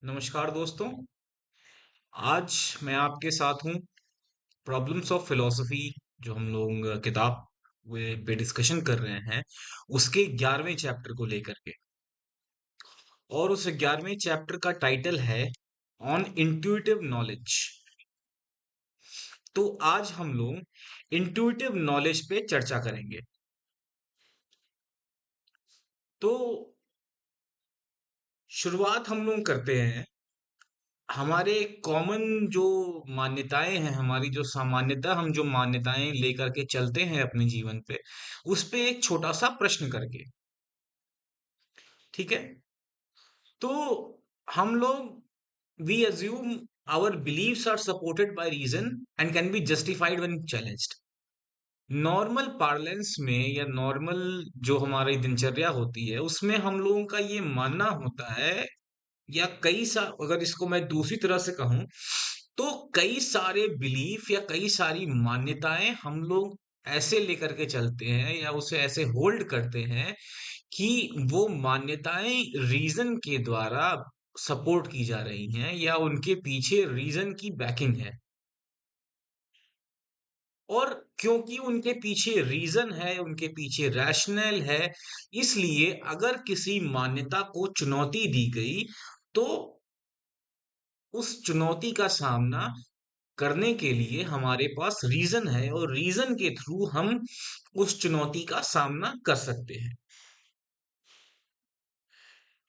नमस्कार दोस्तों। आज मैं आपके साथ हूँ। प्रॉब्लम्स ऑफ फिलोसफी जो हम लोग किताब पे डिस्कशन कर रहे हैं, उसके 11वें चैप्टर को लेकर के। और उस 11वें चैप्टर का टाइटल है ऑन इंट्यूटिव नॉलेज। तो आज हम लोग इंट्यूटिव नॉलेज पे चर्चा करेंगे। तो शुरुआत हम लोग करते हैं। हमारे कॉमन जो मान्यताएं हैं, हमारी जो सामान्यता हम जो मान्यताएं लेकर के चलते हैं अपने जीवन पे, उस पे एक छोटा सा प्रश्न करके। ठीक है। तो हम लोग we assume our beliefs are supported by reason and can be justified when challenged. Normal parlance में या नॉर्मल जो हमारी दिनचर्या होती है, उसमें हम लोगों का ये मानना होता है, या कई सा अगर इसको मैं दूसरी तरह से कहूं, तो कई सारे बिलीफ या कई सारी मान्यताएं हम लोग ऐसे लेकर के चलते हैं या उसे ऐसे होल्ड करते हैं कि वो मान्यताएं रीजन के द्वारा सपोर्ट की जा रही हैं या उनके पीछे रीजन की बैकिंग है। और क्योंकि उनके पीछे रीजन है, उनके पीछे रैशनल है, इसलिए अगर किसी मान्यता को चुनौती दी गई, तो उस चुनौती का सामना करने के लिए हमारे पास रीजन है और रीजन के थ्रू हम उस चुनौती का सामना कर सकते हैं।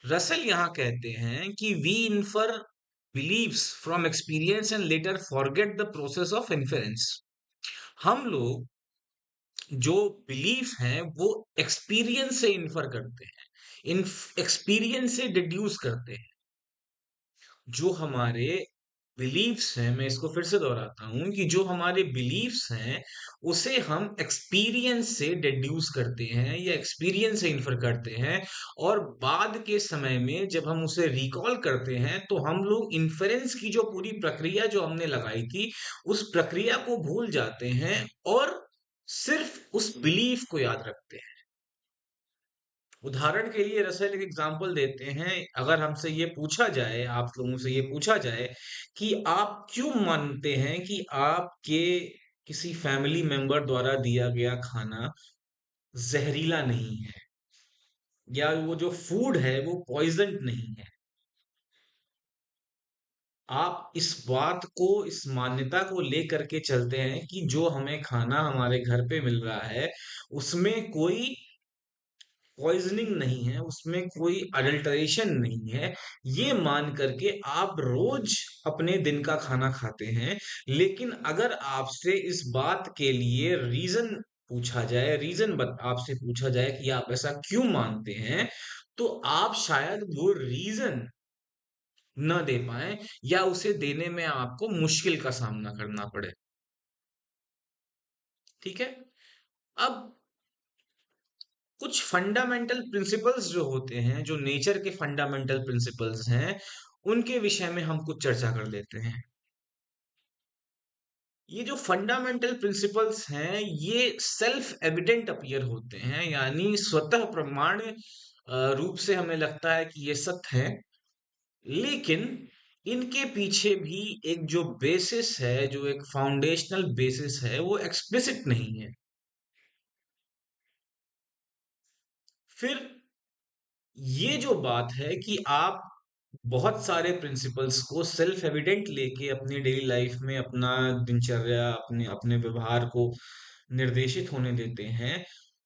रसल यहां कहते हैं कि we infer beliefs from experience and later forget the process of inference. हम लोग जो बिलीफ हैं वो एक्सपीरियंस से इन्फर करते हैं, इन एक्सपीरियंस से डिड्यूस करते हैं। जो हमारे बिलीफ्स हैं, मैं इसको फिर से दोहराता हूं कि जो हमारे बिलीफ्स हैं उसे हम एक्सपीरियंस से डिड्यूस करते हैं या एक्सपीरियंस से इन्फर करते हैं। और बाद के समय में जब हम उसे रिकॉल करते हैं तो हम लोग इन्फेरेंस की जो पूरी प्रक्रिया जो हमने लगाई थी, उस प्रक्रिया को भूल जाते हैं और सिर्फ उस बिलीफ को याद रखते हैं। उदाहरण के लिए रसल एक एग्जांपल देते हैं। अगर हमसे ये पूछा जाए, आप लोगों से ये पूछा जाए कि आप क्यों मानते हैं कि आपके किसी फैमिली मेंबर द्वारा दिया गया खाना जहरीला नहीं है, या वो जो फूड है वो पॉइजन नहीं है, आप इस बात को, इस मान्यता को लेकर के चलते हैं कि जो हमें खाना हमारे घर पे मिल रहा है उसमें कोई पॉइजनिंग नहीं है, उसमें कोई अडल्टरेशन नहीं है, ये मान करके आप रोज अपने दिन का खाना खाते हैं। लेकिन अगर आपसे इस बात के लिए रीजन पूछा जाए, आपसे पूछा जाए कि आप ऐसा क्यों मानते हैं, तो आप शायद वो रीजन न दे पाए, या उसे देने में आपको मुश्किल का सामना करना पड़े। ठीक है। अब कुछ फंडामेंटल प्रिंसिपल्स जो होते हैं, जो नेचर के फंडामेंटल प्रिंसिपल्स हैं, उनके विषय में हम कुछ चर्चा कर लेते हैं। ये जो फंडामेंटल प्रिंसिपल्स हैं, ये सेल्फ एविडेंट अपीयर होते हैं, यानी स्वतः प्रमाण रूप से हमें लगता है कि ये सत्य है। लेकिन इनके पीछे भी एक जो बेसिस है, जो एक फाउंडेशनल बेसिस है, वो एक्सप्लिसिट नहीं है। फिर ये जो बात है कि आप बहुत सारे प्रिंसिपल्स को सेल्फ एविडेंट लेके अपनी डेली लाइफ में अपना दिनचर्या, अपने अपने व्यवहार को निर्देशित होने देते हैं,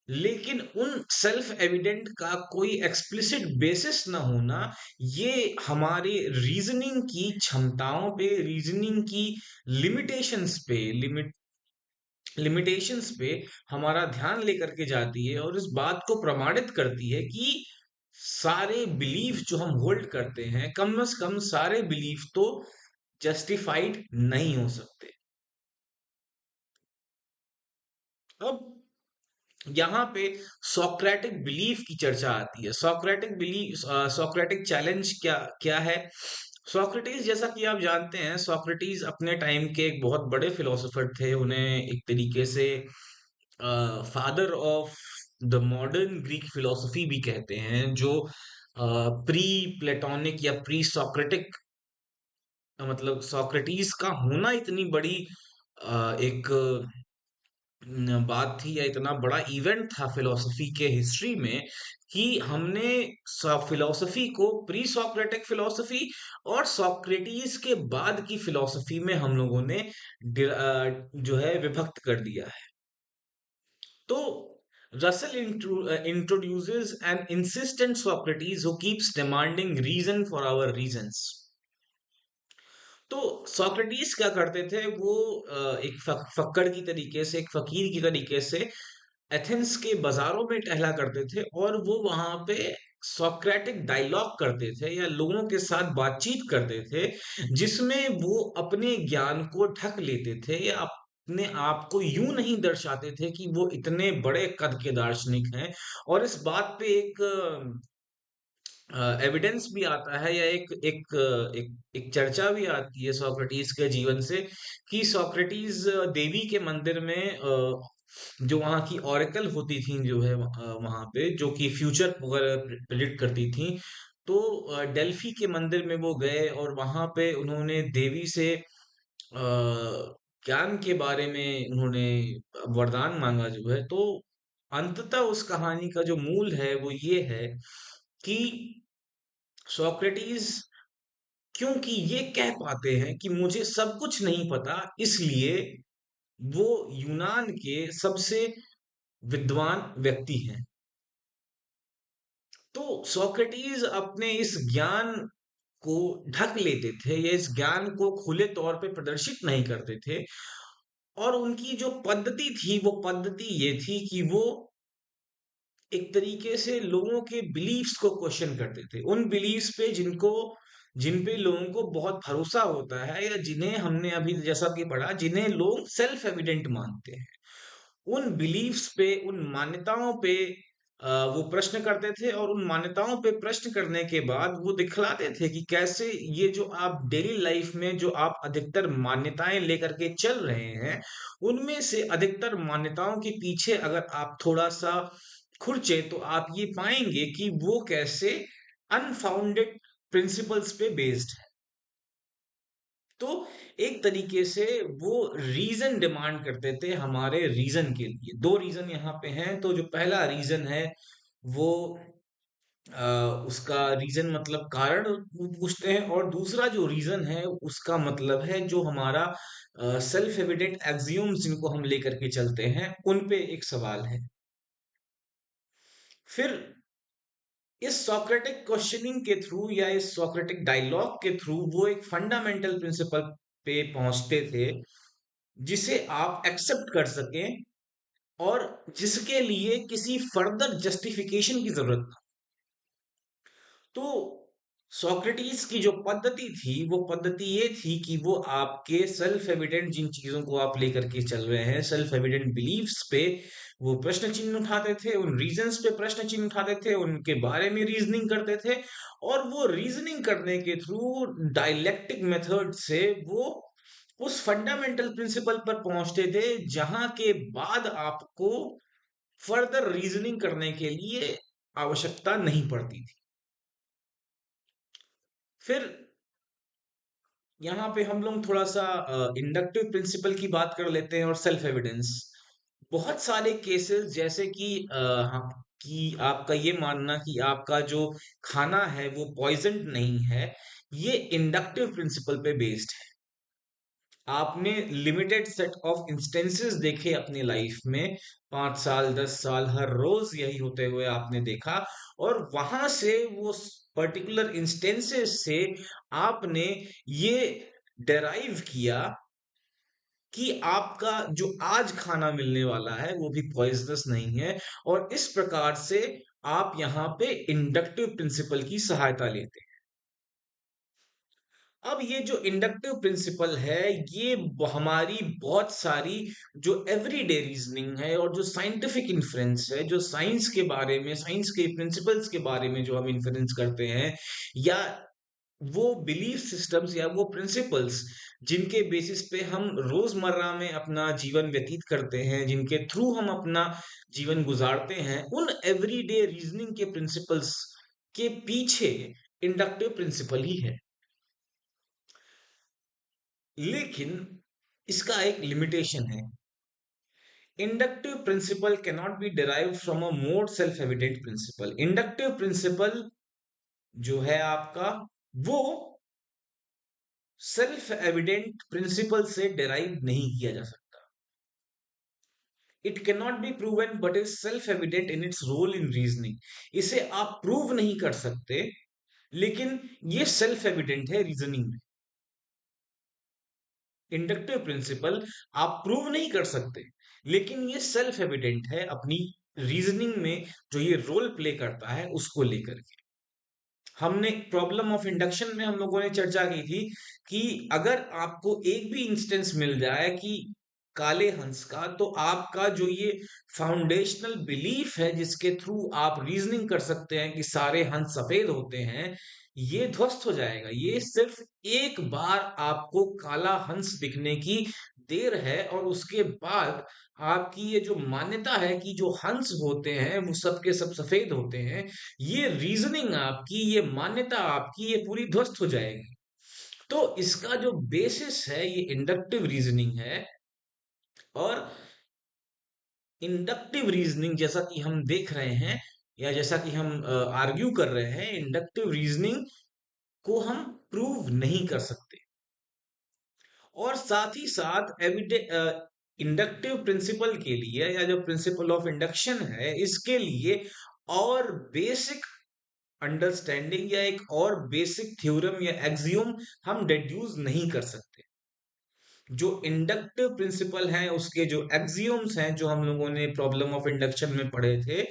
लेकिन उन सेल्फ एविडेंट का कोई एक्सप्लिसिट बेसिस ना होना, ये हमारे रीजनिंग की क्षमताओं पे, रीजनिंग की लिमिटेशंस पे, लिमिटेशंस पे हमारा ध्यान लेकर के जाती है और इस बात को प्रमाणित करती है कि सारे बिलीफ जो हम होल्ड करते हैं, कम से कम सारे बिलीफ तो जस्टिफाइड नहीं हो सकते। अब यहाँ पे सोक्रेटिक बिलीफ की चर्चा आती है। सोक्रेटिक बिलीफ, सोक्रेटिक चैलेंज क्या क्या है? सोक्रेटिस, जैसा कि आप जानते हैं, सोक्रेटिस अपने टाइम के एक बहुत बड़े फिलोसोफर थे। उन्हें एक तरीके से father of the modern Greek philosophy भी कहते हैं, जो प्री प्लेटोनिक या प्री सोक्रेटिक, मतलब सोक्रेटिस का होना इतनी बड़ी एक बात थी, या इतना बड़ा इवेंट था फिलोसफी के हिस्ट्री में, कि हमने फिलोसफी को प्री सोक्रेटिक फिलोसफी और सोक्रेटिस के बाद की फिलोसफी में हम लोगों ने जो है विभक्त कर दिया है। तो Russell introduces an insistent Socrates who keeps demanding reason for our reasons. तो सोक्रेटिस क्या करते थे, वो एक फक्कड़ की तरीके से, एक फकीर की तरीके से एथेंस के बाजारों में टहला करते थे, और वो वहां पे सोक्रेटिक डायलॉग करते थे या लोगों के साथ बातचीत करते थे, जिसमें वो अपने ज्ञान को ढक लेते थे या अपने आप को यूं नहीं दर्शाते थे कि वो इतने बड़े कद के दार्शनिक हैं। और इस बात पे एक एविडेंस भी आता है, या एक चर्चा भी आती है सोक्रेटिस के जीवन से, कि सोक्रेटिस देवी के मंदिर में जो वहाँ की ऑरेकल होती थी, जो है वहाँ पे, जो कि फ्यूचर वगैरह प्रिडिक्ट करती थी, तो डेल्फी के मंदिर में वो गए और वहाँ पे उन्होंने देवी से ज्ञान के बारे में उन्होंने वरदान मांगा, जो है। तो अंततः उस कहानी का जो मूल है वो ये है कि सोक्रेटिस क्योंकि ये कह पाते हैं कि मुझे सब कुछ नहीं पता, इसलिए वो यूनान के सबसे विद्वान व्यक्ति हैं। तो सोक्रेटिस अपने इस ज्ञान को ढक लेते थे, या इस ज्ञान को खुले तौर पे प्रदर्शित नहीं करते थे, और उनकी जो पद्धति थी वो पद्धति ये थी कि वो एक तरीके से लोगों के बिलीफ्स को क्वेश्चन करते थे, उन बिलीफ्स पे जिन पे लोगों को बहुत भरोसा होता है, या जिन्हें हमने अभी जैसा कि पढ़ा, जिन्हें लोग सेल्फ एविडेंट मानते हैं, उन बिलीफ्स पे, उन मान्यताओं पे वो प्रश्न करते थे, और उन मान्यताओं पे प्रश्न करने के बाद वो दिखलाते थे कि कैसे ये जो आप डेली लाइफ में जो आप अधिकतर मान्यताएं लेकर के चल रहे हैं, उनमें से अधिकतर मान्यताओं के पीछे अगर आप थोड़ा सा खुरचे, तो आप ये पाएंगे कि वो कैसे अनफाउंडेड प्रिंसिपल्स पे बेस्ड है। तो एक तरीके से वो रीजन डिमांड करते थे हमारे रीजन के लिए। दो रीजन यहाँ पे हैं। तो जो पहला रीजन है वो उसका रीजन मतलब कारण पूछते हैं, और दूसरा जो रीजन है उसका मतलब है जो हमारा सेल्फ एविडेंट एक्सियोम्स जिनको हम लेकर के चलते हैं, उन पे एक सवाल है। फिर इस सोक्रेटिक क्वेश्चनिंग के थ्रू या इस सोक्रेटिक डायलॉग के थ्रू वो एक फंडामेंटल प्रिंसिपल पे पहुंचते थे, जिसे आप एक्सेप्ट कर सकें, और जिसके लिए किसी फर्दर जस्टिफिकेशन की जरूरत ना। तो सोक्रेटिस की जो पद्धति थी वो पद्धति ये थी कि वो आपके सेल्फ एविडेंट जिन चीजों को आप लेकर के चल रहे हैं, सेल्फ एविडेंट बिलीफ्स पे वो प्रश्न चिन्ह उठाते थे, उन रीजंस पे प्रश्न चिन्ह उठाते थे, उनके बारे में रीजनिंग करते थे, और वो रीजनिंग करने के थ्रू डायलेक्टिक मेथड से वो उस फंडामेंटल प्रिंसिपल पर पहुंचते थे, जहां के बाद आपको फर्दर रीजनिंग करने के लिए आवश्यकता नहीं पड़ती थी। फिर यहाँ पे हम लोग थोड़ा सा इंडक्टिव प्रिंसिपल की बात कर लेते हैं, और सेल्फ एविडेंस। बहुत सारे केसेस, जैसे कि कि आपका ये मानना कि आपका जो खाना है वो पॉइजन नहीं है, ये इंडक्टिव प्रिंसिपल पे बेस्ड है। आपने लिमिटेड सेट ऑफ इंस्टेंसेस देखे अपनी लाइफ में, 5 साल 10 साल हर रोज यही होते हुए आपने देखा, और वहां से वो पर्टिकुलर इंस्टेंसेस से आपने ये डेराइव किया कि आपका जो आज खाना मिलने वाला है वो भी पॉइजनस नहीं है, और इस प्रकार से आप यहाँ पे इंडक्टिव प्रिंसिपल की सहायता लेते हैं। अब ये जो इंडक्टिव प्रिंसिपल है, ये हमारी बहुत सारी जो एवरीडे रीजनिंग है, और जो साइंटिफिक इन्फ्रेंस है, जो साइंस के बारे में, साइंस के प्रिंसिपल्स के बारे में जो हम इन्फ्रेंस करते हैं, या वो बिलीफ सिस्टम्स या वो प्रिंसिपल्स जिनके बेसिस पे हम रोजमर्रा में अपना जीवन व्यतीत करते हैं, जिनके थ्रू हम अपना जीवन गुजारते हैं, उन एवरीडे रीजनिंग के प्रिंसिपल्स के पीछे इंडक्टिव प्रिंसिपल ही है। लेकिन इसका एक लिमिटेशन है। Inductive principle cannot be derived from a more self evident principle. Inductive principle जो है आपका, वो सेल्फ एविडेंट प्रिंसिपल से डिराइव नहीं किया जा सकता। It can not be proven but is self evident in its role in reasoning. इसे आप प्रूव नहीं कर सकते, लेकिन ये सेल्फ एविडेंट है रीजनिंग में। इंडक्टिव प्रिंसिपल आप प्रूव नहीं कर सकते, लेकिन ये सेल्फ एविडेंट है अपनी रीजनिंग में जो ये रोल प्ले करता है उसको लेकर के। हमने प्रॉब्लम ऑफ इंडक्शन में हम लोगों ने चर्चा की थी कि अगर आपको एक भी इंस्टेंस मिल जाए कि काले हंस का, तो आपका जो ये फाउंडेशनल बिलीफ है जिसके थ्रू आप रीजनिंग कर सकते हैं कि सारे हंस सफेद होते हैं, ये ध्वस्त हो जाएगा। ये सिर्फ एक बार आपको काला हंस दिखने की देर है और उसके बाद आपकी ये जो मान्यता है कि जो हंस होते हैं वो सब के सब सफेद होते हैं, ये रीजनिंग आपकी, ये मान्यता आपकी, ये पूरी ध्वस्त हो जाएगी। तो इसका जो बेसिस है ये इंडक्टिव रीजनिंग है। और इंडक्टिव रीजनिंग जैसा कि हम देख रहे हैं, या जैसा कि हम आर्ग्यू कर रहे हैं, इंडक्टिव रीजनिंग को हम प्रूव नहीं कर सकते। और साथ ही साथ इंडक्टिव प्रिंसिपल के लिए, या जो प्रिंसिपल ऑफ इंडक्शन है इसके लिए और बेसिक अंडरस्टैंडिंग या एक और बेसिक थ्योरम या एक्सियोम हम डिड्यूस नहीं कर सकते। जो इंडक्टिव प्रिंसिपल है उसके जो एक्सियोम्स हैं जो हम लोगों ने प्रॉब्लम ऑफ इंडक्शन में पढ़े थे,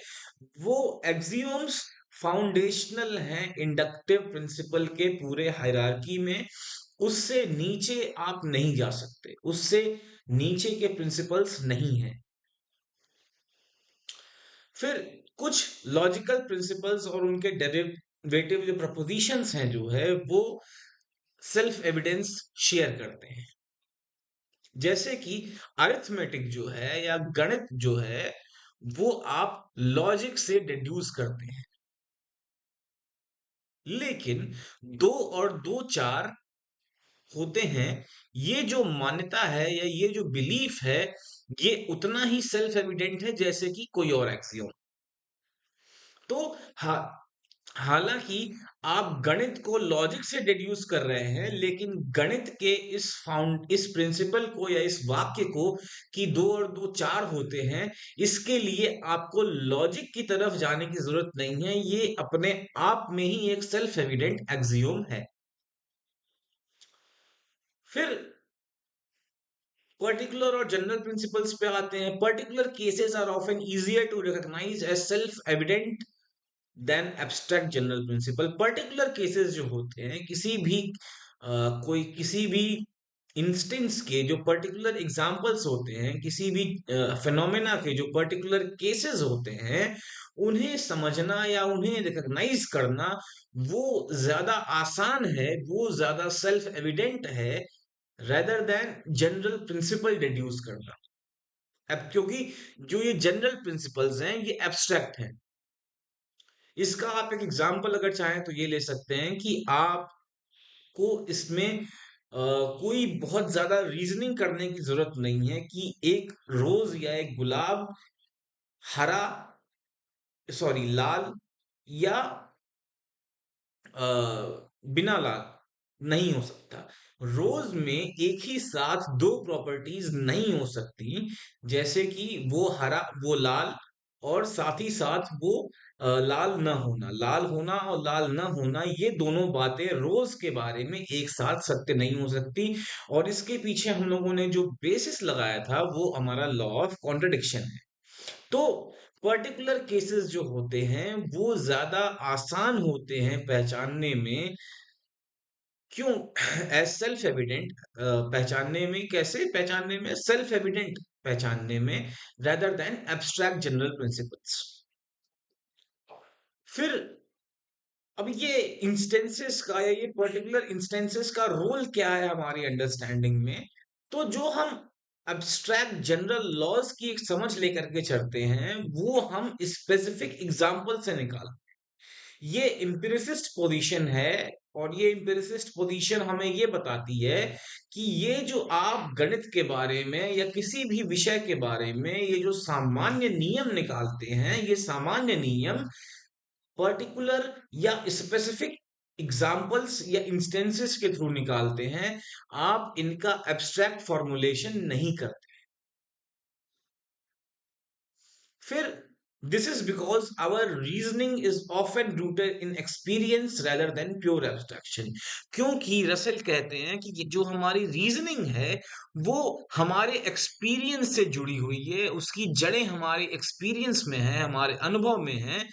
वो एक्सियोम्स फाउंडेशनल हैं इंडक्टिव प्रिंसिपल के पूरे हायरार्की में। उससे नीचे आप नहीं जा सकते, उससे नीचे के प्रिंसिपल्स नहीं हैं। फिर कुछ लॉजिकल प्रिंसिपल्स और उनके डेरिवेटिव जो प्रपोजिशंस हैं जो है वो सेल्फ एविडेंस शेयर करते हैं। जैसे कि अरिथमेटिक जो है या गणित जो है वो आप लॉजिक से डिड्यूस करते हैं, लेकिन दो और दो चार होते हैं, ये जो मान्यता है या ये जो बिलीफ है, ये उतना ही सेल्फ एविडेंट है जैसे कि कोई और एक्सियोम। तो हा, हालांकि आप गणित को लॉजिक से डिड्यूस कर रहे हैं, लेकिन गणित के इस प्रिंसिपल को या इस वाक्य को कि दो और दो चार होते हैं, इसके लिए आपको लॉजिक की तरफ जाने की जरूरत नहीं है। ये अपने आप में ही एक सेल्फ एविडेंट एक्सियोम है। फिर पर्टिकुलर और जनरल प्रिंसिपल्स पे आते हैं। Particular cases are often easier to recognise as self evident than abstract general principle. Particular cases जो होते हैं, कोई किसी भी इंस्टेंस के जो पर्टिकुलर एग्जांपल्स होते हैं, किसी भी फिनोमेना के जो पर्टिकुलर केसेस होते हैं, उन्हें समझना या उन्हें रिकॉग्नाइज करना वो ज्यादा आसान है, वो ज्यादा सेल्फ एविडेंट है rather than general principle deduce करना। अब क्योंकि जो ये जनरल प्रिंसिपल्स हैं ये एब्स्ट्रैक्ट हैं। इसका आप एक एग्जांपल अगर चाहें तो ये ले सकते हैं कि आपको इसमें कोई बहुत ज्यादा रीजनिंग करने की जरूरत नहीं है कि एक रोज या एक गुलाब हरा, सॉरी लाल, या बिना लाल नहीं हो सकता। रोज में एक ही साथ दो प्रॉपर्टीज नहीं हो सकती, जैसे कि वो हरा वो लाल, और साथ ही साथ वो लाल न होना। लाल होना और लाल न होना ये दोनों बातें रोज के बारे में एक साथ सत्य नहीं हो सकती। और इसके पीछे हम लोगों ने जो बेसिस लगाया था वो हमारा लॉ ऑफ कॉन्ट्रडिक्शन है। तो पर्टिकुलर केसेस जो होते हैं वो ज्यादा आसान होते हैं पहचानने में। क्यों? एज सेल्फ एविडेंट पहचानने में, कैसे पहचानने में? सेल्फ एविडेंट पहचानने में, rather than abstract general principles. फिर अब ये इंस्टेंसेस का या ये पर्टिकुलर इंस्टेंसेस का रोल क्या है हमारी अंडरस्टैंडिंग में? तो जो हम अब्स्ट्रैक्ट जनरल लॉज की एक समझ लेकर के चलते हैं वो हम स्पेसिफिक एग्जांपल से निकाल। ये एम्पिरिसिस्ट पोजीशन है, और ये एम्पिरिसिस्ट पोजीशन हमें ये बताती है कि ये जो आप गणित के बारे में या किसी भी विषय के बारे में ये जो सामान्य नियम निकालते हैं, ये सामान्य नियम पर्टिकुलर या स्पेसिफिक एग्जाम्पल्स या इंस्टेंसेस के थ्रू निकालते हैं। आप इनका एब्स्ट्रैक्ट फॉर्मुलेशन नहीं करते। फिर this is because our reasoning is often rooted in experience rather than pure abstraction. क्योंकि रसेल कहते हैं कि ये जो हमारी रीजनिंग है वो हमारे एक्सपीरियंस से जुड़ी हुई है, उसकी जड़ें हमारे एक्सपीरियंस में है, हमारे अनुभव में है,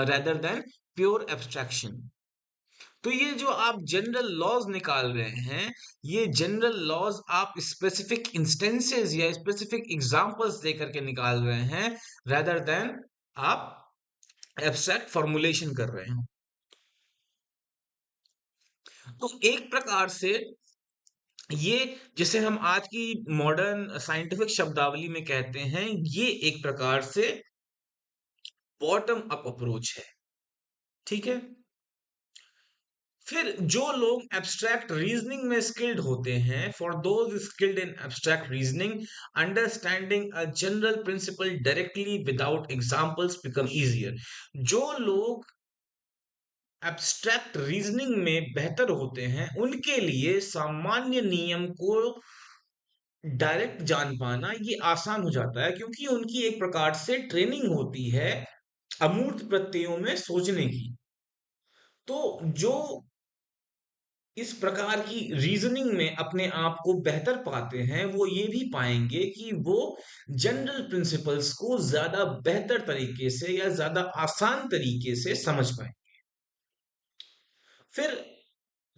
rather देन प्योर एब्स्ट्रैक्शन। तो ये जो आप जनरल लॉज निकाल रहे हैं, ये जनरल लॉज आप स्पेसिफिक इंस्टेंसेस या स्पेसिफिक एग्जांपल्स देकर के निकाल रहे हैं, rather देन आप एब्स्ट्रैक्ट फॉर्मुलेशन कर रहे हैं। तो एक प्रकार से ये, जिसे हम आज की मॉडर्न साइंटिफिक शब्दावली में कहते हैं, ये एक प्रकार से बॉटम अप अप्रोच है। ठीक है। फिर जो लोग एब्स्ट्रैक्ट रीजनिंग में स्किल्ड होते हैं, for those skilled in abstract reasoning, understanding a general principle directly without examples become easier. जो लोग एब्स्ट्रैक्ट रीजनिंग में बेहतर होते हैं, उनके लिए सामान्य नियम को डायरेक्ट जान पाना ये आसान हो जाता है, क्योंकि उनकी एक प्रकार से ट्रेनिंग होती है अमूर्त प्रत्ययों में सोचने की। तो जो इस प्रकार की रीजनिंग में अपने आप को बेहतर पाते हैं, वो ये भी पाएंगे कि वो जनरल प्रिंसिपल्स को ज्यादा बेहतर तरीके से या ज्यादा आसान तरीके से समझ पाए। फिर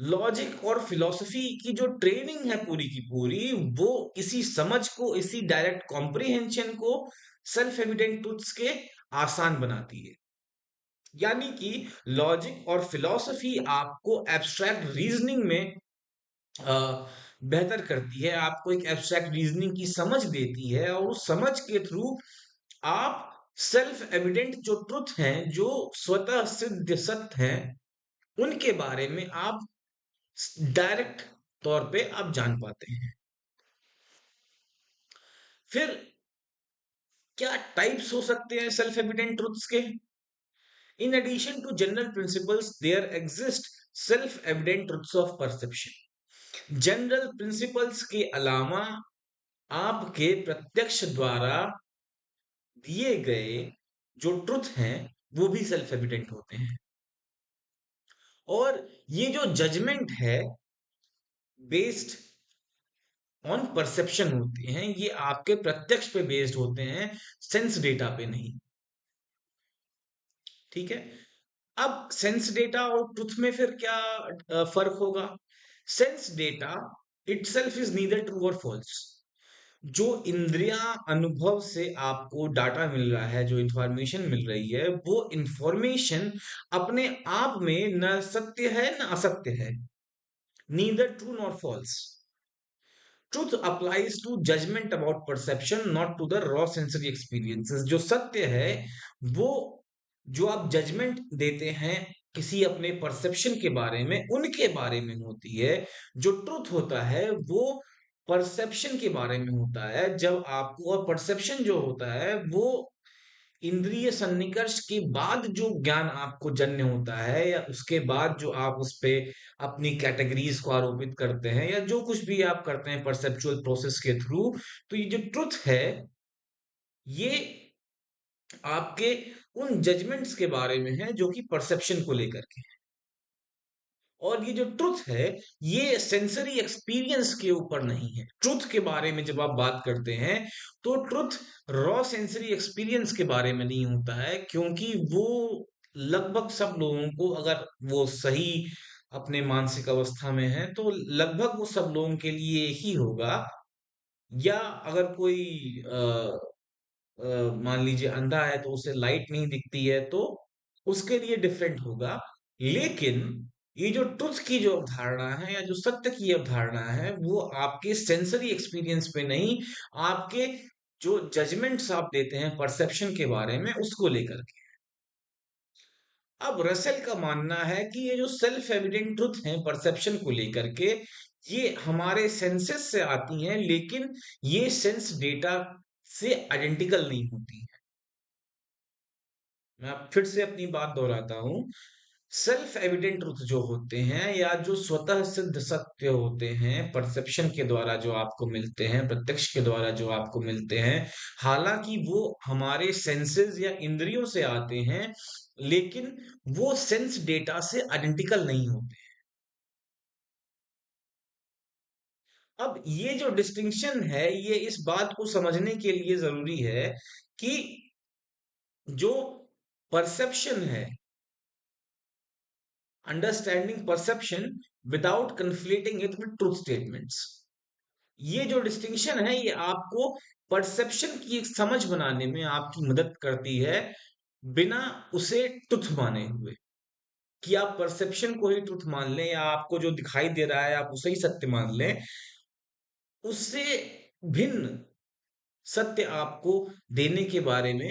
लॉजिक और फिलॉसफी की जो ट्रेनिंग है पूरी की पूरी, वो इसी समझ को, इसी डायरेक्ट कॉम्प्रिहेंशन को सेल्फ एविडेंट ट्रुथ्स के आसान बनाती है। यानी कि लॉजिक और फिलॉसफी आपको एब्स्ट्रैक्ट रीजनिंग में बेहतर करती है, आपको एक एब्स्ट्रैक्ट रीजनिंग की समझ देती है, और उस समझ के थ्रू आप सेल्फ एविडेंट जो ट्रुथ हैं, जो स्वतः सिद्ध सत्य हैं, उनके बारे में आप डायरेक्ट तौर पे आप जान पाते हैं। फिर क्या टाइप्स हो सकते हैं सेल्फ एविडेंट ट्रुथ्स के? In addition to general principles there exist self evident truths of perception. General principles के अलावा आपके प्रत्यक्ष द्वारा दिए गए जो ट्रुथ हैं, वो भी सेल्फ एविडेंट होते हैं। और ये जो जजमेंट है बेस्ड ऑन परसेप्शन होते हैं, ये आपके प्रत्यक्ष पे बेस्ड होते हैं, सेंस डेटा पे नहीं। ठीक है। अब सेंस डेटा और ट्रुथ में फिर क्या फर्क होगा? Sense data itself is neither true और फॉल्स। जो इंद्रिया अनुभव से आपको डाटा मिल रहा है, जो इंफॉर्मेशन मिल रही है, वो इंफॉर्मेशन अपने आप में न सत्य है न असत्य है, neither true nor false. Truth applies to judgement about perception, not to the raw sensory experiences. जो सत्य है वो, जो आप जजमेंट देते हैं किसी अपने परसेप्शन के बारे में, उनके बारे में होती है। जो ट्रुथ होता है वो परसेप्शन के बारे में होता है। जब आपको, और परसेप्शन जो होता है वो इंद्रिय सन्निकर्ष के बाद जो ज्ञान आपको जन्य होता है, या उसके बाद जो आप उस पे अपनी कैटेगरीज को आरोपित करते हैं, या जो कुछ भी आप करते हैं परसेप्चुअल प्रोसेस के थ्रू, तो ये जो ट्रुथ है ये आपके उन जजमेंट्स के बारे में है जो कि परसेप्शन को लेकर के हैं। और ये जो ट्रुथ है ये सेंसरी एक्सपीरियंस के ऊपर नहीं है। ट्रुथ के बारे में जब आप बात करते हैं तो ट्रुथ रॉ सेंसरी एक्सपीरियंस के बारे में नहीं होता है, क्योंकि वो लगभग सब लोगों को, अगर वो सही अपने मानसिक अवस्था में है, तो लगभग वो सब लोगों के लिए ही होगा। या अगर कोई मान लीजिए अंधा है तो उसे लाइट नहीं दिखती है, तो उसके लिए डिफरेंट होगा। लेकिन ये जो ट्रुथ की जो अवधारणा है, या जो सत्य की अवधारणा है, वो आपके सेंसरी एक्सपीरियंस पे नहीं, आपके जो जजमेंट्स आप देते हैं परसेप्शन के बारे में, उसको लेकर के। अब रसेल का मानना है कि ये जो सेल्फ एविडेंट ट्रुथ है परसेप्शन को लेकर के, ये हमारे सेंसेस से आती हैं, लेकिन ये सेंस डेटा से आइडेंटिकल नहीं होती है। मैं अब फिर से अपनी बात दोहराता हूँ। सेल्फ एविडेंट ट्रुथ जो होते हैं या जो स्वतः सिद्ध सत्य होते हैं परसेप्शन के द्वारा जो आपको मिलते हैं, प्रत्यक्ष के द्वारा जो आपको मिलते हैं, हालांकि वो हमारे सेंसेस या इंद्रियों से आते हैं, लेकिन वो सेंस डेटा से आइडेंटिकल नहीं होते। अब ये जो डिस्टिंक्शन है, ये इस बात को समझने के लिए जरूरी है कि जो परसेप्शन है, understanding perception without conflating it with truth statements, ये जो डिस्टिंक्शन है ये आपको परसेप्शन की एक समझ बनाने में आपकी मदद करती है, बिना उसे ट्रुथ माने हुए। कि आप परसेप्शन को ही ट्रुथ मान लें या आपको जो दिखाई दे रहा है आप उसे ही सत्य मान लें, उससे भिन्न सत्य आपको देने के बारे में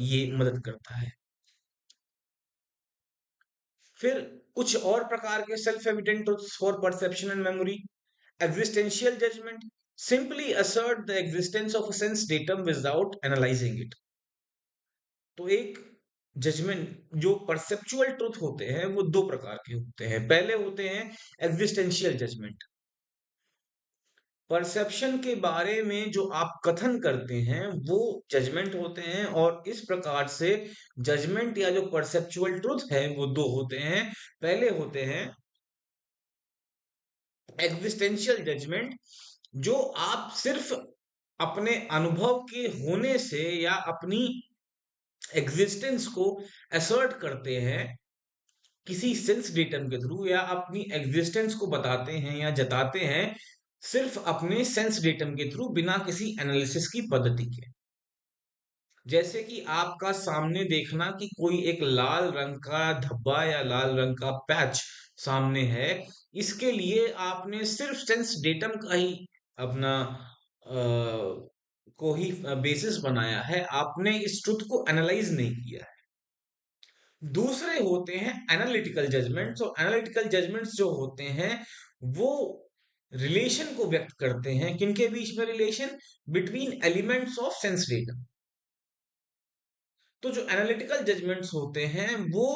ये मदद करता है। फिर कुछ और प्रकार के self evident truths for perception and memory. Existential judgement simply assert the existence of a sense datum without analyzing it। तो एक जजमेंट जो परसेप्चुअल ट्रुथ होते हैं वो दो प्रकार के होते हैं। पहले होते हैं एग्जिस्टेंशियल जजमेंट, परसेप्शन के बारे में जो आप कथन करते हैं वो जजमेंट होते हैं, और इस प्रकार से जजमेंट या जो परसेप्चुअल ट्रुथ है वो दो होते हैं। पहले होते हैं एग्जिस्टेंशियल जजमेंट, जो आप सिर्फ अपने अनुभव के होने से या अपनी एग्जिस्टेंस को असर्ट करते हैं किसी सेंस डेटम के थ्रू, या अपनी एग्जिस्टेंस को बताते हैं या जताते हैं सिर्फ अपने सेंस डेटम के थ्रू, बिना किसी एनालिसिस की पद्धति के। जैसे कि आपका सामने देखना कि कोई एक लाल रंग का धब्बा या लाल रंग का पैच सामने है, इसके लिए आपने सिर्फ सेंस डेटम का ही अपना को ही बेसिस बनाया है, आपने इस ट्रुथ को एनालाइज नहीं किया है। दूसरे होते हैं एनालिटिकल जजमेंट्स, और एनालिटिकल जजमेंट्स जो होते हैं वो रिलेशन को व्यक्त करते हैं। किनके बीच में relation? Between elements of sense data. तो जो एनालिटिकल जजमेंट्स होते हैं वो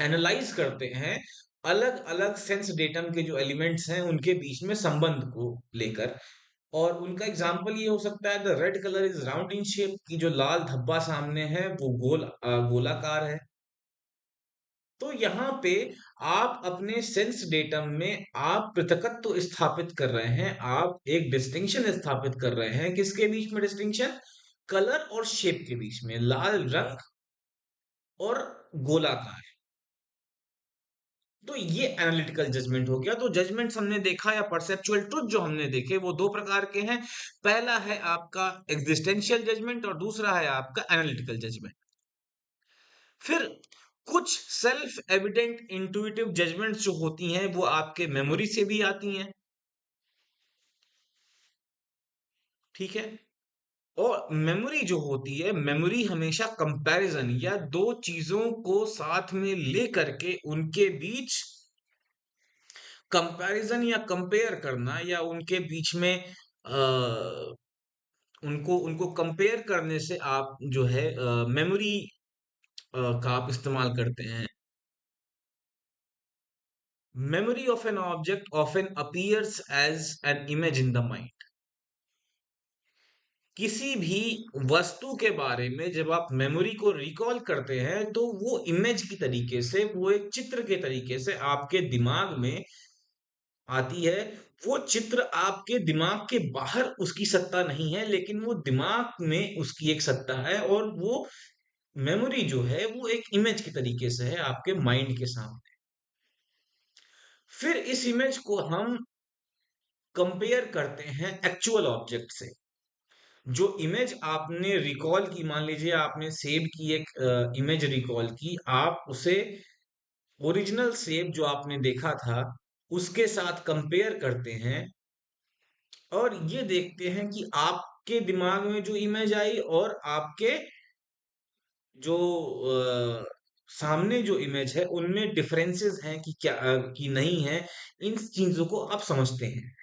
एनालाइज करते हैं अलग अलग सेंस डेटम के जो एलिमेंट्स हैं उनके बीच में संबंध को लेकर। और उनका एग्जांपल ये हो सकता है, the red colour is round in shape, की जो लाल धब्बा सामने है वो गोलाकार है। तो यहाँ पे आप अपने सेंस डेटम में आप पृथकत्व स्थापित कर रहे हैं, आप एक डिस्टिंक्शन स्थापित कर रहे हैं। किसके बीच में डिस्टिंक्शन? कलर और शेप के बीच में, लाल रंग और गोलाकार। तो ये एनालिटिकल जजमेंट हो गया। तो जजमेंट्स हमने देखा या परसेप्चुअल ट्रुथ जो हमने देखे वो दो प्रकार के हैं। पहला है आपका एग्जिस्टेंशियल जजमेंट और दूसरा है आपका एनालिटिकल जजमेंट। फिर कुछ सेल्फ एविडेंट इंट्यूटिव जजमेंट्स जो होती हैं वो आपके मेमोरी से भी आती हैं, ठीक है। और मेमोरी जो होती है, मेमोरी हमेशा कंपैरिजन या दो चीजों को साथ में लेकर के उनके बीच कंपैरिजन या कंपेयर करना, या उनके बीच में उनको उनको कंपेयर करने से आप जो है मेमोरी का आप इस्तेमाल करते हैं। Memory of an object often appears as an image in the mind. किसी भी वस्तु के बारे में जब आप मेमोरी को रिकॉल करते हैं तो वो इमेज की तरीके से, वो एक चित्र के तरीके से आपके दिमाग में आती है। वो चित्र आपके दिमाग के बाहर उसकी सत्ता नहीं है, लेकिन वो दिमाग में उसकी एक सत्ता है, और वो मेमोरी जो है वो एक इमेज के तरीके से है आपके माइंड के सामने। फिर इस इमेज को हम कंपेयर करते हैं एक्चुअल ऑब्जेक्ट से। जो इमेज आपने रिकॉल की, मान लीजिए आपने सेब की एक इमेज रिकॉल की, आप उसे ओरिजिनल सेब जो आपने देखा था उसके साथ कंपेयर करते हैं, और ये देखते हैं कि आपके दिमाग में जो इमेज आई और आपके जो सामने जो इमेज है उनमें डिफरेंसेस हैं कि क्या कि नहीं है, इन चीजों को आप समझते हैं।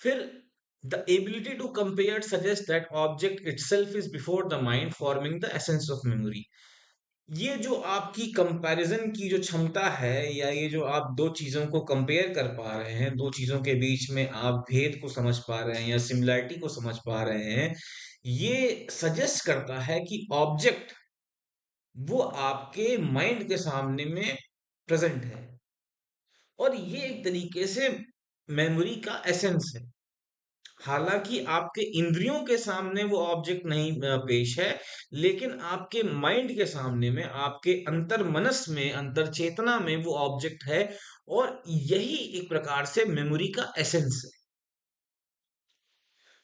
फिर the ability to compare suggest that object itself is before the mind forming the essence of memory. ये जो आपकी कंपैरिजन की जो क्षमता है, या ये जो आप दो चीजों को कंपेयर कर पा रहे हैं, दो चीजों के बीच में आप भेद को समझ पा रहे हैं या सिमिलैरिटी को समझ पा रहे हैं, ये सजेस्ट करता है कि ऑब्जेक्ट वो आपके माइंड के सामने में प्रेजेंट है, और ये एक तरीके से मेमोरी का एसेंस है। हालांकि आपके इंद्रियों के सामने वो ऑब्जेक्ट नहीं पेश है, लेकिन आपके माइंड के सामने में, आपके अंतर मनस में, अंतर चेतना में वो ऑब्जेक्ट है, और यही एक प्रकार से मेमोरी का एसेंस है।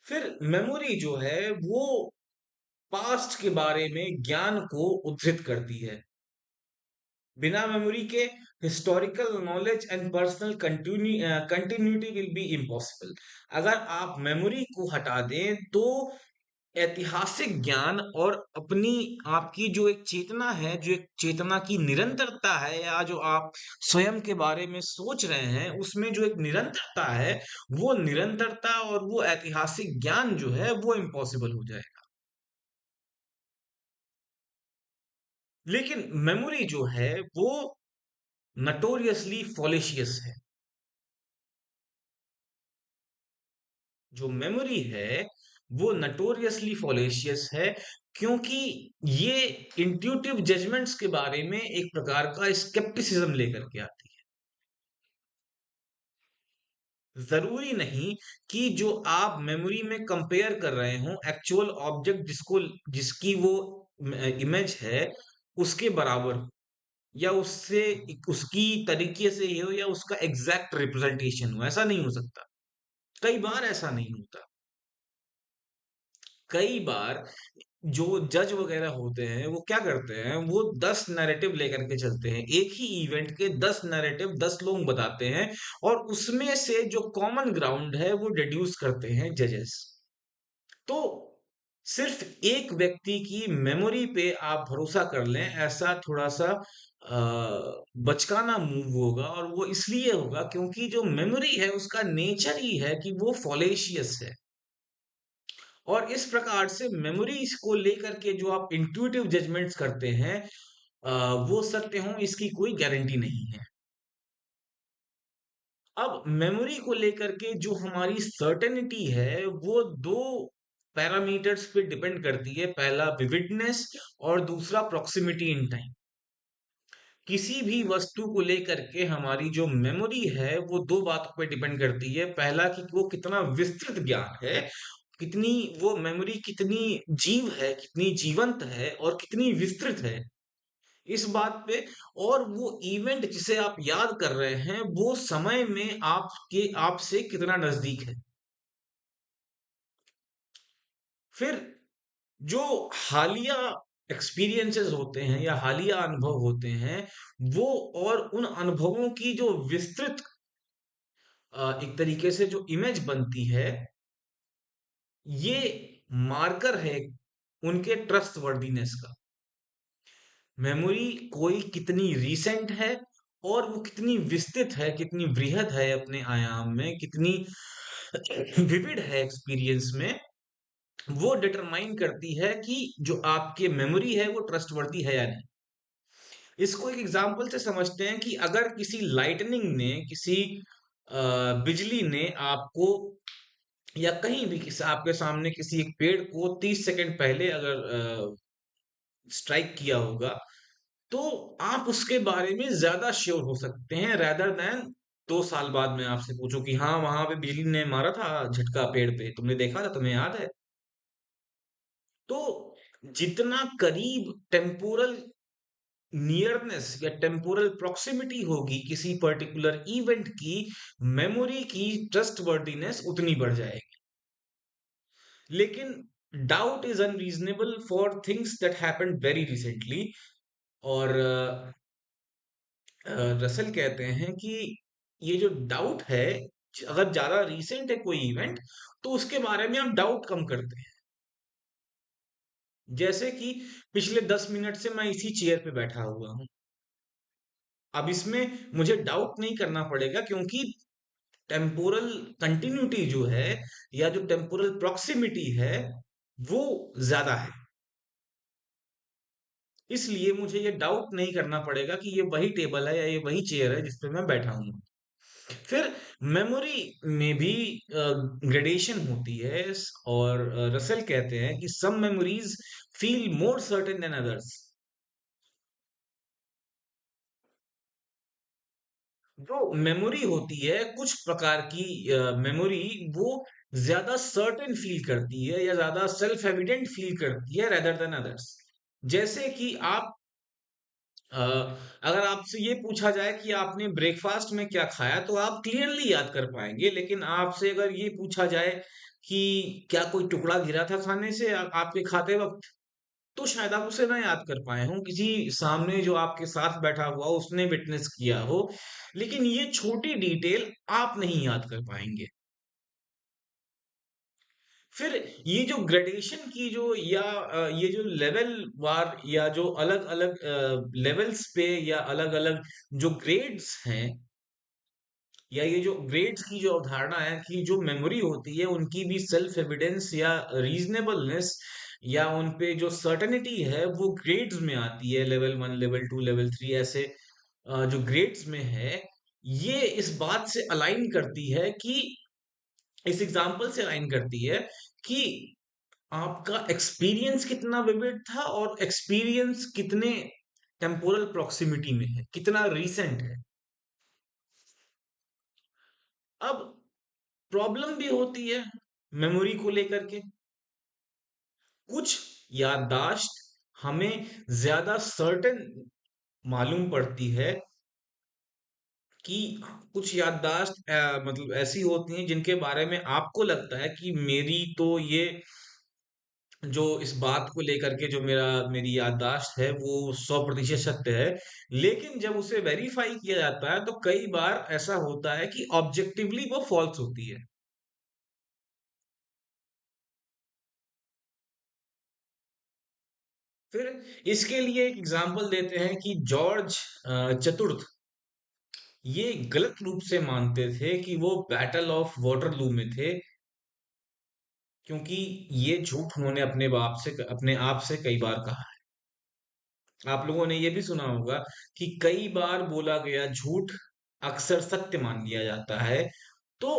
फिर मेमोरी जो है वो पास्ट के बारे में ज्ञान को उद्धृत करती है। बिना मेमोरी के historical knowledge and personal continuity will be impossible. अगर आप मेमोरी को हटा दें तो ऐतिहासिक ज्ञान और अपनी आपकी जो एक चेतना है, जो एक चेतना की निरंतरता है, या जो आप स्वयं के बारे में सोच रहे हैं, उसमें जो एक निरंतरता है, वो निरंतरता और वो ऐतिहासिक ज्ञान जो है वो इम्पॉसिबल हो जाएगा। लेकिन मेमोरी जो है वो नटोरियसली फॉलिशियस है। जो मेमोरी है वो नटोरियसली फॉलेशियस है, क्योंकि ये इंट्यूटिव जजमेंट्स के बारे में एक प्रकार का स्केप्टिसिज्म लेकर के आती है। जरूरी नहीं कि जो आप मेमोरी में कंपेयर कर रहे हो एक्चुअल ऑब्जेक्ट जिसको जिसकी वो इमेज है उसके बराबर हो, या उससे उसकी तरीके से ही हो, या उसका एग्जैक्ट रिप्रेजेंटेशन हो। ऐसा नहीं हो सकता। कई बार ऐसा नहीं होता। कई बार जो जज वगैरह होते हैं वो क्या करते हैं, वो 10 नैरेटिव लेकर के चलते हैं, एक ही इवेंट के 10 नैरेटिव 10 लोग बताते हैं, और उसमें से जो कॉमन ग्राउंड है वो डिड्यूस करते हैं जजेस। तो सिर्फ एक व्यक्ति की मेमोरी पे आप भरोसा कर लें, ऐसा थोड़ा सा बचकाना मूव होगा, और वो इसलिए होगा क्योंकि जो मेमोरी है उसका नेचर ही है कि वो फॉलेशियस है। और इस प्रकार से मेमोरीज को लेकर के जो आप इंट्यूटिव जजमेंट्स करते हैं, वो सत्य हो इसकी कोई गारंटी नहीं है। अब मेमोरी को लेकर के जो हमारी सर्टेनिटी है वो दो पैरामीटर्स पे डिपेंड करती है। पहला विविडनेस, और दूसरा प्रॉक्सिमिटी इन टाइम। किसी भी वस्तु को लेकर के हमारी जो मेमोरी है वो दो बातों पे डिपेंड करती है। पहला कि वो कितना विस्तृत ज्ञान है, कितनी वो मेमोरी कितनी जीव है, कितनी जीवंत है, और कितनी विस्तृत है, इस बात पे। और वो इवेंट जिसे आप याद कर रहे हैं वो समय में आपके आपसे कितना नजदीक है। फिर जो हालिया एक्सपीरियंसेस होते हैं या हालिया अनुभव होते हैं, वो और उन अनुभवों की जो विस्तृत एक तरीके से जो इमेज बनती है, ये मार्कर है उनके ट्रस्ट वर्दीनेस का। मेमोरी कोई कितनी रीसेंट है, और वो कितनी विस्तृत है, कितनी बृहद है अपने आयाम में, कितनी विविड है एक्सपीरियंस में, वो डिटरमाइन करती है कि जो आपके मेमोरी है वो ट्रस्टवर्दी है या नहीं। इसको एक एग्जांपल से समझते हैं कि अगर किसी लाइटनिंग ने, किसी बिजली ने आपको, या कहीं भी किसी आपके सामने किसी एक पेड़ को 30 सेकंड पहले अगर स्ट्राइक किया होगा, तो आप उसके बारे में ज्यादा श्योर हो सकते हैं रेदर देन 2 साल बाद में आपसे पूछो कि हाँ वहां पे बिजली ने मारा था झटका पेड़ पे, तुमने देखा था, तुम्हें याद है। तो जितना करीब टेम्पोरल नियरनेस या टेम्पोरल प्रॉक्सिमिटी होगी किसी पर्टिकुलर इवेंट की, मेमोरी की ट्रस्टवर्दीनेस उतनी बढ़ जाएगी। लेकिन doubt is unreasonable for things that happened very recently. और रसल कहते हैं कि ये जो डाउट है, अगर ज्यादा रीसेंट है कोई इवेंट, तो उसके बारे में हम डाउट कम करते हैं। जैसे कि पिछले 10 मिनट से मैं इसी चेयर पे बैठा हुआ हूँ। अब इसमें मुझे डाउट नहीं करना पड़ेगा, क्योंकि टेम्पोरल कंटिन्यूटी जो है या जो टेम्पोरल प्रॉक्सिमिटी है वो ज्यादा है। इसलिए मुझे ये डाउट नहीं करना पड़ेगा कि ये वही टेबल है या ये वही चेयर है जिस पे मैं बैठा हूँ। फिर मेमोरी में भी ग्रेडेशन होती है, और रसेल कहते हैं कि some memories feel more certain than others. जो मेमोरी होती है, कुछ प्रकार की मेमोरी वो ज्यादा सर्टेन फील करती है या ज्यादा सेल्फ एविडेंट फील करती है रेदर देन अदर्स। जैसे कि आप अ, अगर आपसे ये पूछा जाए कि आपने ब्रेकफास्ट में क्या खाया, तो आप क्लियरली याद कर पाएंगे। लेकिन आपसे अगर ये पूछा जाए कि क्या कोई टुकड़ा गिरा था खाने से आपके खाते वक्त, तो शायद आप उसे ना याद कर पाए हों। किसी सामने जो आपके साथ बैठा हुआ हो, उसने विटनेस किया हो, लेकिन ये छोटी डिटेल आप नहीं याद कर पाएंगे। फिर ये जो ग्रेडेशन की जो या ये जो लेवल वार या जो अलग अलग लेवल्स पे या अलग अलग जो ग्रेड्स हैं, या ये जो ग्रेड्स की जो अवधारणा है कि जो मेमोरी होती है उनकी भी सेल्फ एविडेंस या रीजनेबलनेस या उन पे जो सर्टेनिटी है वो ग्रेड्स में आती है। लेवल 1, लेवल 2, लेवल 3 ऐसे जो ग्रेड्स में है, ये इस बात से अलाइन करती है कि इस एग्जाम्पल से अलाइन करती है कि आपका एक्सपीरियंस कितना विविड था और एक्सपीरियंस कितने टेम्पोरल प्रॉक्सिमिटी में है, कितना रीसेंट है। अब प्रॉब्लम भी होती है मेमोरी को लेकर के। कुछ याददाश्त हमें ज्यादा सर्टेन मालूम पड़ती है कि कुछ याददाश्त मतलब ऐसी होती हैं जिनके बारे में आपको लगता है कि मेरी तो ये जो इस बात को लेकर के जो मेरी याददाश्त है वो 100% सत्य है। लेकिन जब उसे वेरीफाई किया जाता है तो कई बार ऐसा होता है कि ऑब्जेक्टिवली वो फॉल्स होती है। फिर इसके लिए एक एग्जांपल देते हैं कि जॉर्ज चतुर्थ ये गलत रूप से मानते थे कि वो बैटल ऑफ वाटरलू में थे, क्योंकि ये झूठ उन्होंने अपने आप से कई बार कहा है। आप लोगों ने ये भी सुना होगा कि कई बार बोला गया झूठ अक्सर सत्य मान लिया जाता है। तो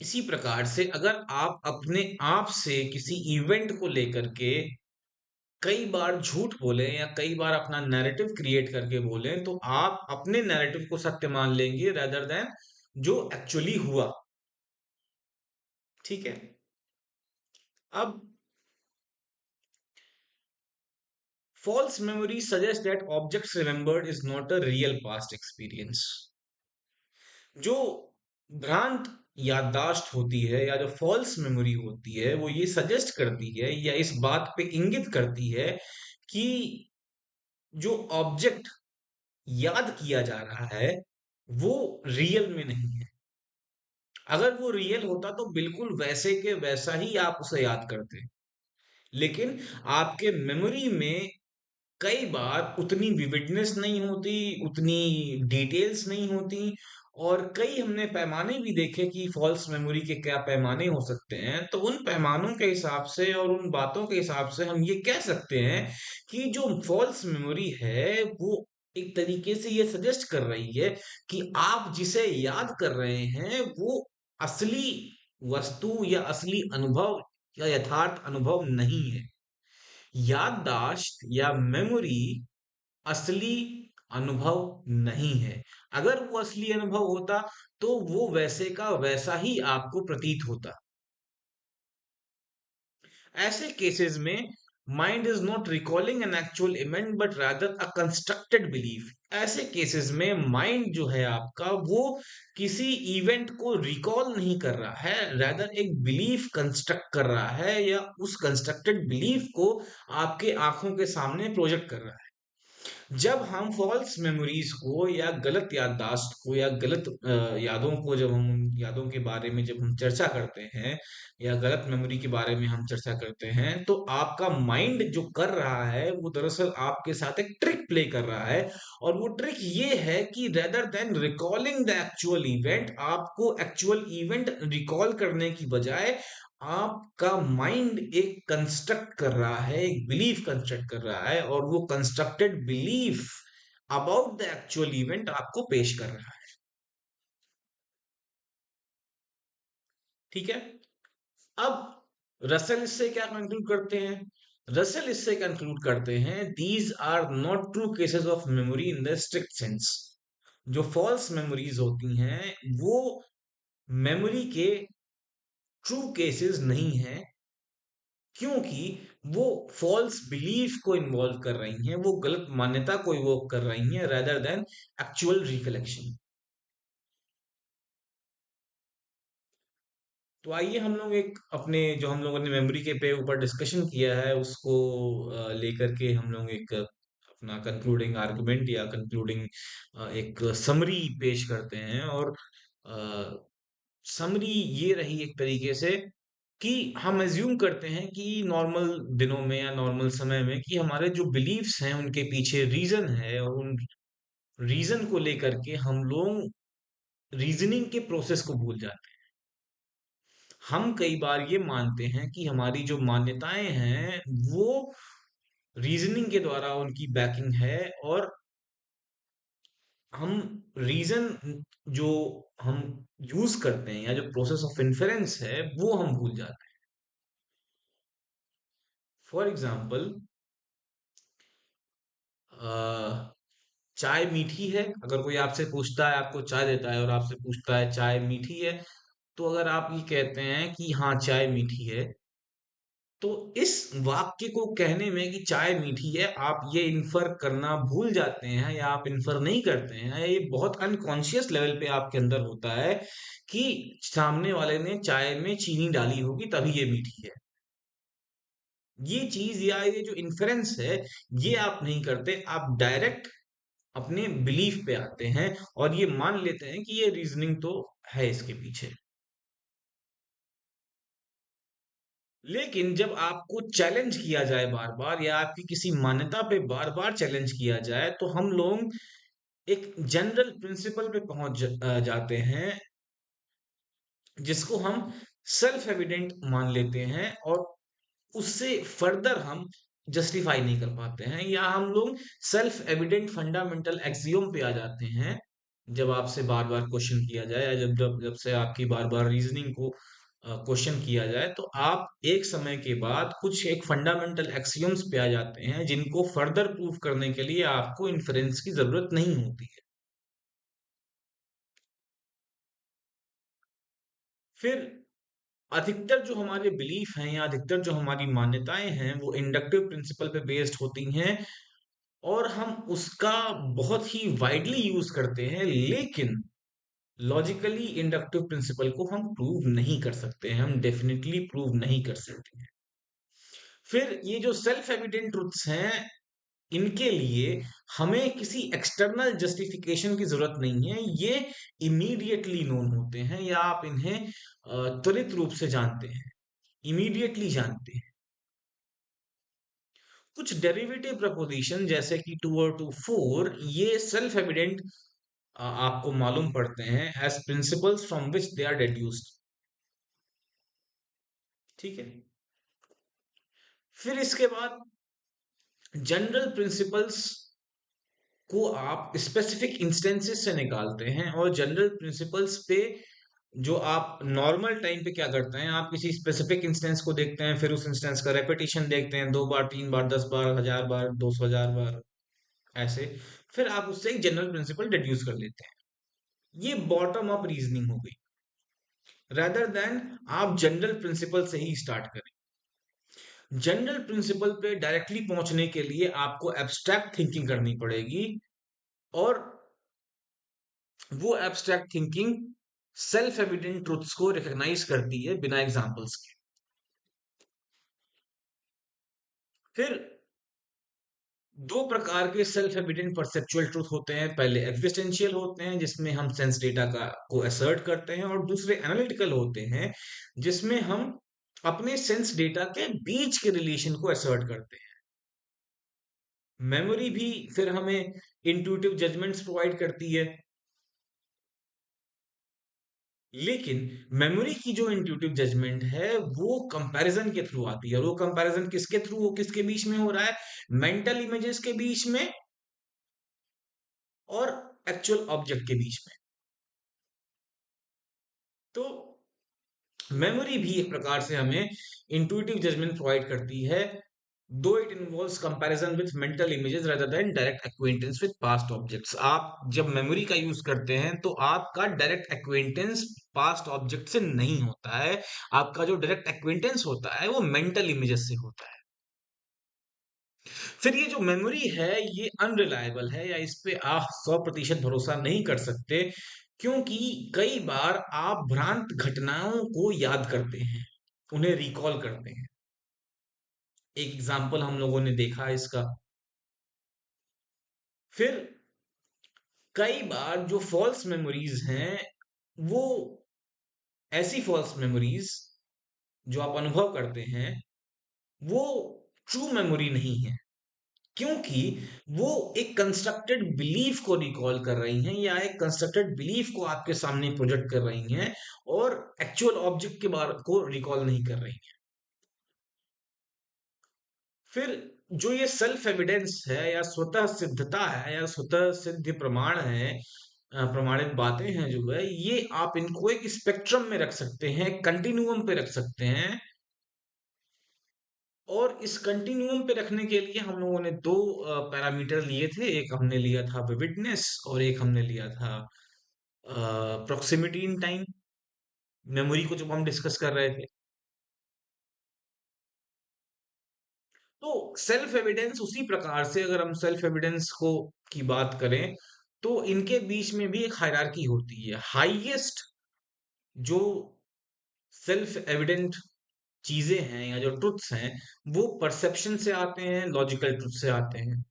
इसी प्रकार से अगर आप अपने आप से किसी इवेंट को लेकर के कई बार झूठ बोलें या कई बार अपना नैरेटिव क्रिएट करके बोलें, तो आप अपने नैरेटिव को सत्य मान लेंगे रेदर देन जो एक्चुअली हुआ। ठीक है। अब false memory suggests that objects remembered is not a real past experience। जो भ्रांत याददाश्त होती है या जो फॉल्स मेमोरी होती है वो ये सजेस्ट करती है या इस बात पे इंगित करती है कि जो ऑब्जेक्ट याद किया जा रहा है वो रियल में नहीं है। अगर वो रियल होता तो बिल्कुल वैसे के वैसा ही आप उसे याद करते। लेकिन आपके मेमोरी में कई बार उतनी विविडनेस नहीं होती, उतनी डिटेल्स नहीं होती, और कई हमने पैमाने भी देखे कि फॉल्स मेमोरी के क्या पैमाने हो सकते हैं। तो उन पैमानों के हिसाब से और उन बातों के हिसाब से हम ये कह सकते हैं कि जो फॉल्स मेमोरी है वो एक तरीके से ये सजेस्ट कर रही है कि आप जिसे याद कर रहे हैं वो असली वस्तु या असली अनुभव या यथार्थ अनुभव नहीं है। याददाश्त या मेमोरी असली अनुभव नहीं है। अगर वो असली अनुभव होता तो वो वैसे का वैसा ही आपको प्रतीत होता। ऐसे केसेस में mind is not recalling an actual event but rather a constructed belief. ऐसे केसेस में माइंड जो है आपका वो किसी इवेंट को रिकॉल नहीं कर रहा है, रादर एक बिलीफ कंस्ट्रक्ट कर रहा है या उस कंस्ट्रक्टेड बिलीफ को आपके आंखों के सामने प्रोजेक्ट कर रहा है। जब हम फॉल्स मेमोरीज को या गलत याददाश्त को या गलत यादों को, जब हम उन यादों के बारे में जब हम चर्चा करते हैं या गलत मेमोरी के बारे में हम चर्चा करते हैं, तो आपका माइंड जो कर रहा है वो दरअसल आपके साथ एक ट्रिक प्ले कर रहा है। और वो ट्रिक ये है कि rather than recalling the actual event, आपको एक्चुअल इवेंट रिकॉल करने की बजाय आपका माइंड एक कंस्ट्रक्ट कर रहा है, एक बिलीफ कंस्ट्रक्ट कर रहा है, और वो constructed belief about the actual event आपको पेश कर रहा है। ठीक है। अब रसेल इससे क्या कंक्लूड करते हैं? रसेल इससे कंक्लूड करते हैं, these are not true cases of memory in the strict sense. जो फॉल्स मेमोरीज होती हैं वो मेमोरी के ट्रू केसेस नहीं है, क्योंकि वो फॉल्स बिलीफ को इन्वॉल्व कर रही हैं, वो गलत मान्यता को इवोक कर रही हैं, रेदर देन एक्चुअल रिकलेक्शन। तो आइए हम लोग एक अपने जो हम लोगों ने मेमोरी के पे ऊपर डिस्कशन किया है उसको लेकर के हम लोग एक अपना कंक्लूडिंग आर्गुमेंट या कंक्लूडिंग एक समरी पेश करते हैं। और समरी ये रही एक तरीके से कि हम एज्यूम करते हैं कि नॉर्मल दिनों में या नॉर्मल समय में कि हमारे जो बिलीफ्स हैं उनके पीछे रीजन है, और उन रीजन को लेकर के हम लोग रीजनिंग के प्रोसेस को भूल जाते हैं। हम कई बार ये मानते हैं कि हमारी जो मान्यताएं हैं वो रीजनिंग के द्वारा उनकी बैकिंग है, और हम रीजन जो हम यूज करते हैं या जो प्रोसेस ऑफ इन्फेरेंस है वो हम भूल जाते हैं। फॉर एग्जाम्पल, चाय मीठी है। अगर कोई आपसे पूछता है, आपको चाय देता है और आपसे पूछता है चाय मीठी है, तो अगर आप ये कहते हैं कि हाँ चाय मीठी है, तो इस वाक्य को कहने में कि चाय मीठी है आप ये इन्फर करना भूल जाते हैं, या आप इन्फर नहीं करते हैं, ये बहुत अनकॉन्शियस लेवल पे आपके अंदर होता है कि सामने वाले ने चाय में चीनी डाली होगी तभी ये मीठी है। ये चीज या ये जो इन्फरेंस है ये आप नहीं करते, आप डायरेक्ट अपने बिलीफ पे आते हैं और ये मान लेते हैं कि ये रीजनिंग तो है इसके पीछे। लेकिन जब आपको चैलेंज किया जाए बार बार, या आपकी किसी मान्यता पे बार बार चैलेंज किया जाए, तो हम लोग एक जनरल प्रिंसिपल पे पहुंच जाते हैं जिसको हम सेल्फ एविडेंट मान लेते हैं, और उससे फर्दर हम जस्टिफाई नहीं कर पाते हैं, या हम लोग सेल्फ एविडेंट फंडामेंटल एक्सियोम पे आ जाते हैं। जब आपसे बार बार क्वेश्चन किया जाए, या जब जब जब से आपकी बार बार रीजनिंग को क्वेश्चन किया जाए, तो आप एक समय के बाद कुछ एक फंडामेंटल एक्सियोम्स पे आ जाते हैं जिनको फर्दर प्रूव करने के लिए आपको इन्फरेंस की जरूरत नहीं होती है। फिर अधिकतर जो हमारे बिलीफ हैं या अधिकतर जो हमारी मान्यताएं हैं वो इंडक्टिव प्रिंसिपल पे बेस्ड होती हैं, और हम उसका बहुत ही वाइडली यूज करते हैं, लेकिन लॉजिकली इंडक्टिव प्रिंसिपल को हम प्रूव नहीं कर सकते हैं, हम डेफिनेटली प्रूव नहीं कर सकते हैं। फिर ये जो सेल्फ एविडेंट ट्रुथ्स हैं, इनके लिए हमें किसी एक्सटर्नल जस्टिफिकेशन की जरूरत नहीं है, ये इमीडिएटली नोन होते हैं, या आप इन्हें त्वरित रूप से जानते हैं, इमीडिएटली जानते हैं। कुछ डेरिवेटिव प्रपोजिशन जैसे कि टू और टू फोर, ये सेल्फ एविडेंट आपको मालूम पड़ते हैं as principles from which they are deduced. ठीक है। फिर इसके बाद जनरल प्रिंसिपल्स को आप स्पेसिफिक इंस्टेंसेस से निकालते हैं, और जनरल प्रिंसिपल्स पे जो आप नॉर्मल टाइम पे क्या करते हैं, आप किसी स्पेसिफिक इंस्टेंस को देखते हैं, फिर उस इंस्टेंस का रेपिटेशन देखते हैं, 2 बार 3 बार 10 बार 1000 बार 200,000 बार ऐसे, फिर आप उससे एक जनरल प्रिंसिपल डिड्यूस कर लेते हैं। ये बॉटम अप रीजनिंग हो गई, रेदर देन आप जनरल प्रिंसिपल से ही स्टार्ट करें। जनरल प्रिंसिपल पे डायरेक्टली पहुंचने के लिए आपको एब्स्ट्रैक्ट थिंकिंग करनी पड़ेगी, और वो abstract thinking self evident truths को रिकॉग्नाइज करती है बिना एग्जांपल्स के। फिर दो प्रकार के सेल्फ एविडेंट परसेप्चुअल ट्रूथ होते हैं। पहले एग्जिस्टेंशियल होते हैं जिसमें हम सेंस डेटा का को असर्ट करते हैं, और दूसरे एनालिटिकल होते हैं जिसमें हम अपने सेंस डेटा के बीच के रिलेशन को असर्ट करते हैं। मेमोरी भी फिर हमें इंट्यूटिव जजमेंट्स प्रोवाइड करती है, लेकिन मेमोरी की जो इंट्यूटिव जजमेंट है वो कंपैरिजन के थ्रू आती है। और वो कंपैरिजन किसके थ्रू, वो किसके बीच में हो रहा है? मेंटल इमेजेस के बीच में और एक्चुअल ऑब्जेक्ट के बीच में। तो मेमोरी भी एक प्रकार से हमें इंट्यूटिव जजमेंट प्रोवाइड करती है, though it involves comparison with mental images rather than direct acquaintance with past objects. आप जब मेमोरी का यूज करते हैं तो आपका डायरेक्ट एक्वेंटेंस पास्ट ऑब्जेक्ट से नहीं होता है, आपका जो डायरेक्ट एक्वेंटेंस होता है वो मेंटल इमेजेस से होता है। फिर ये जो मेमोरी है ये अनरिलायबल है, या इस पे आप 100% भरोसा नहीं कर सकते, क्योंकि कई बार आप भ्रांत घटनाओं को याद करते हैं, उन्हें रिकॉल करते हैं। एक एग्जाम्पल हम लोगों ने देखा है इसका। फिर कई बार जो फॉल्स मेमोरीज हैं वो ऐसी फॉल्स मेमोरीज जो आप अनुभव करते हैं वो ट्रू मेमोरी नहीं है, क्योंकि वो एक कंस्ट्रक्टेड बिलीफ को रिकॉल कर रही हैं, या एक कंस्ट्रक्टेड बिलीफ को आपके सामने प्रोजेक्ट कर रही हैं, और एक्चुअल ऑब्जेक्ट के बारे को रिकॉल नहीं कर रही हैं। फिर जो ये सेल्फ एविडेंस है, या स्वतः सिद्धता है, या स्वतः सिद्ध प्रमाण है, प्रमाणित बातें हैं जो है, ये आप इनको एक स्पेक्ट्रम में रख सकते हैं, कंटिन्यूअम पे रख सकते हैं। और इस कंटिन्यूअम पे रखने के लिए हम लोगों ने दो पैरामीटर लिए थे। एक हमने लिया था विविडनेस, और एक हमने लिया था प्रोक्सिमिटी इन टाइम, मेमोरी को जब हम डिस्कस कर रहे थे। तो सेल्फ एविडेंस उसी प्रकार से, अगर हम सेल्फ एविडेंस को की बात करें तो इनके बीच में भी एक हायरार्की होती है। हाईएस्ट जो सेल्फ एविडेंट चीजें हैं या जो ट्रुथ्स हैं वो परसेप्शन से आते हैं, लॉजिकल ट्रुथ से आते हैं,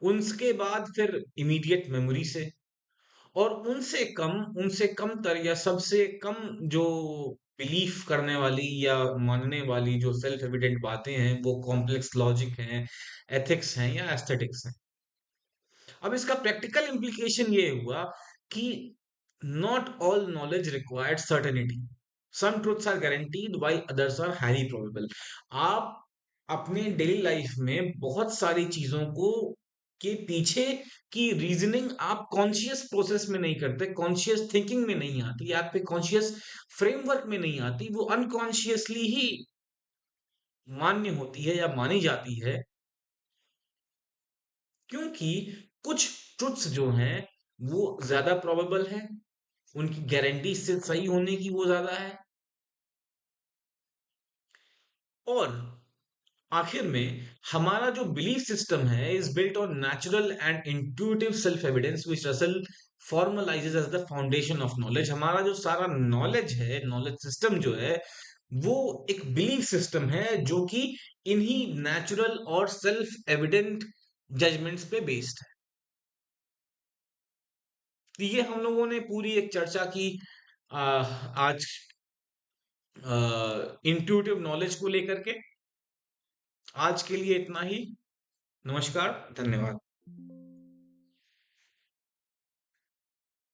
उनके बाद फिर इमीडिएट मेमोरी से, और उनसे कम तर या सबसे कम जो बिलीफ करने वाली या मानने वाली जो सेल्फ एविडेंट बातें हैं वो कॉम्प्लेक्स लॉजिक हैं, एथिक्स हैं, या एस्थेटिक्स हैं। अब इसका प्रैक्टिकल इम्प्लीकेशन ये हुआ कि not all knowledge required certainty, some truths are guaranteed while others are highly probable. आप अपने डेली लाइफ में बहुत सारी चीजों को के पीछे की रीजनिंग आप कॉन्शियस प्रोसेस में नहीं करते, कॉन्शियस थिंकिंग में नहीं आती, आपके कॉन्शियस फ्रेमवर्क में नहीं आती, वो अनकॉन्शियसली ही मान्य होती है या मानी जाती है, क्योंकि कुछ ट्रुथ्स जो हैं वो ज्यादा प्रोबेबल है, उनकी गारंटी इससे सही होने की वो ज्यादा है। और आखिर में हमारा जो बिलीफ सिस्टम है is built on natural and intuitive self evidence which Russell formalizes as the foundation of knowledge. हमारा जो सारा नॉलेज है, नॉलेज सिस्टम जो है, वो एक बिलीफ सिस्टम है जो कि इन्हीं नेचुरल और सेल्फ एविडेंट जजमेंट्स पे बेस्ड है। तो ये हम लोगों ने पूरी एक चर्चा की आज इंट्यूटिव नॉलेज को लेकर के। आज के लिए इतना ही। नमस्कार, धन्यवाद।